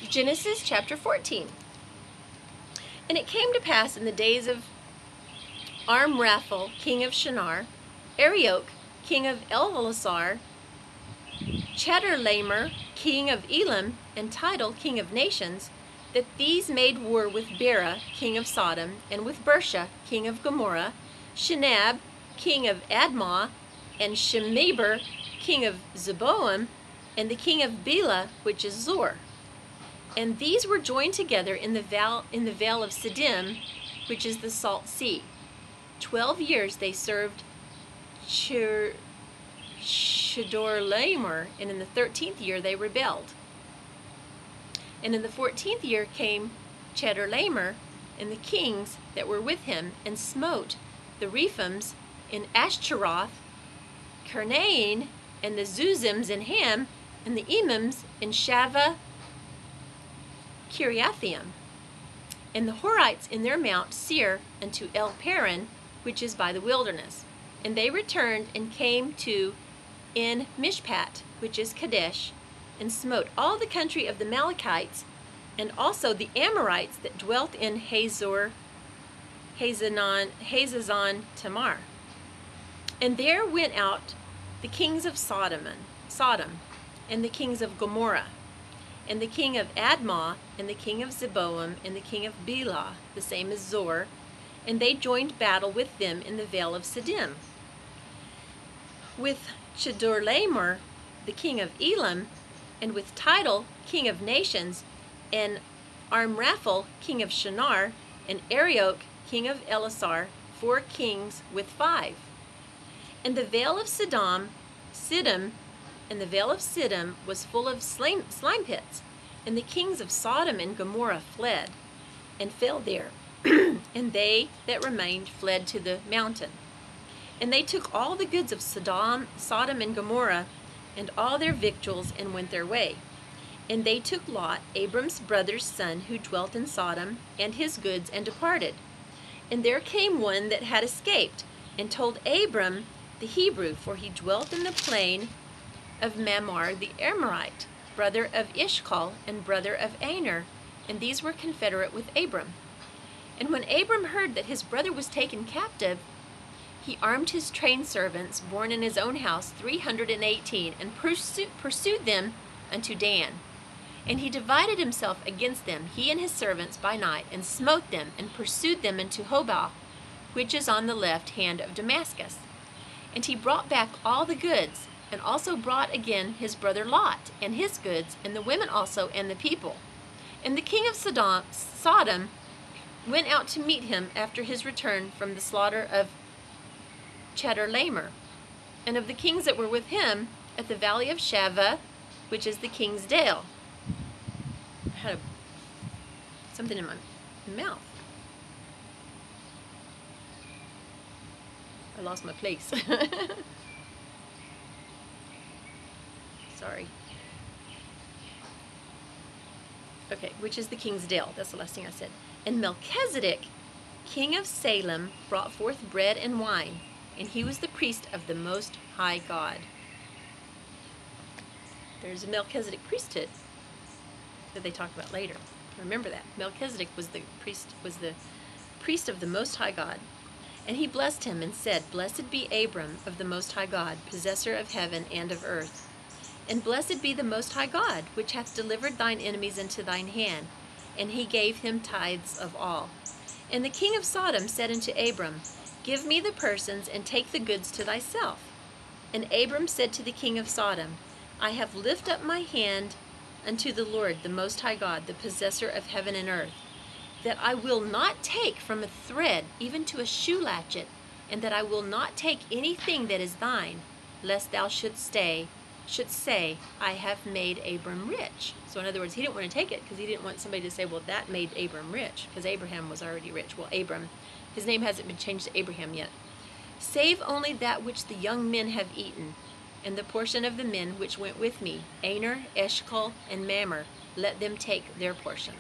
Genesis chapter 14. And it came to pass in the days of Amraphel, king of Shinar, Arioch, king of Ellasar, Chedorlaomer, king of Elam, and Tidal, king of nations, that these made war with Bera, king of Sodom, and with Bersha, king of Gomorrah, Shinab, king of Admah, and Shemeber, king of Zeboim, and the king of Bela, which is Zor. And these were joined together in the vale of Siddim, which is the Salt Sea. 12 years they served Chedorlaomer, and in the 13th year they rebelled. And in the 14th year came Chedorlaomer and the kings that were with him, and smote the Rephaims in Ashtaroth, Karnaim, and the Zuzims in Ham, and the Emims in Shaveh Kiriathaim, and the Horites in their mount Seir unto El Paran, which is by the wilderness. And they returned and came to En Mishpat, which is Kadesh, and smote all the country of the Amalekites, and also the Amorites that dwelt in Hazazon Tamar. And there went out the kings of Sodom, and the kings of Gomorrah, and the king of Admah, and the king of Zeboim, and the king of Bela, the same as Zor, and they joined battle with them in the vale of Siddim. With Chedorlaomer, the king of Elam, and with Tidal, king of nations, and Amraphel, king of Shinar, and Arioch, king of Ellasar, 4 kings with 5. And the vale of Siddim, and the vale of Siddim was full of slime pits, and the kings of Sodom and Gomorrah fled, and fell there, and they that remained fled to the mountain. And they took all the goods of Sodom and Gomorrah, and all their victuals, and went their way. And they took Lot, Abram's brother's son, who dwelt in Sodom, and his goods, and departed. And there came one that had escaped, and told Abram the Hebrew, for he dwelt in the plain of Mamre the Amorite, brother of Ishcal, and brother of Aner, and these were confederate with Abram. And when Abram heard that his brother was taken captive, he armed his trained servants, born in his own house, 318, and pursued them unto Dan. And he divided himself against them, he and his servants, by night, and smote them, and pursued them into Hobah, which is on the left hand of Damascus. And he brought back all the goods, and also brought again his brother Lot, and his goods, and the women also, and the people. And the king of Sodom went out to meet him after his return from the slaughter of Chedorlaomer, and of the kings that were with him at the valley of Shaveh, which is the king's dale. I had something in my mouth. I lost my place. Sorry. Okay, which is the king's dale. That's the last thing I said. And Melchizedek, king of Salem, brought forth bread and wine, and he was the priest of the Most High God. There's a Melchizedek priesthood that they talk about later. Remember that. Melchizedek was the priest of the Most High God. And he blessed him and said, Blessed be Abram of the Most High God, possessor of heaven and of earth. And blessed be the Most High God, which hath delivered thine enemies into thine hand. And he gave him tithes of all. And the king of Sodom said unto Abram, Give me the persons, and take the goods to thyself. And Abram said to the king of Sodom, I have lifted up my hand unto the Lord, the Most High God, the possessor of heaven and earth, that I will not take from a thread even to a shoe latchet, and that I will not take anything that is thine, lest thou shouldst say, I have made Abram rich. So in other words, he didn't want to take it because he didn't want somebody to say, well, that made Abram rich, because Abraham was already rich. Well, Abram, his name hasn't been changed to Abraham yet. Save only that which the young men have eaten, and the portion of the men which went with me, Aner, Eshcol, and Mamre, let them take their portion.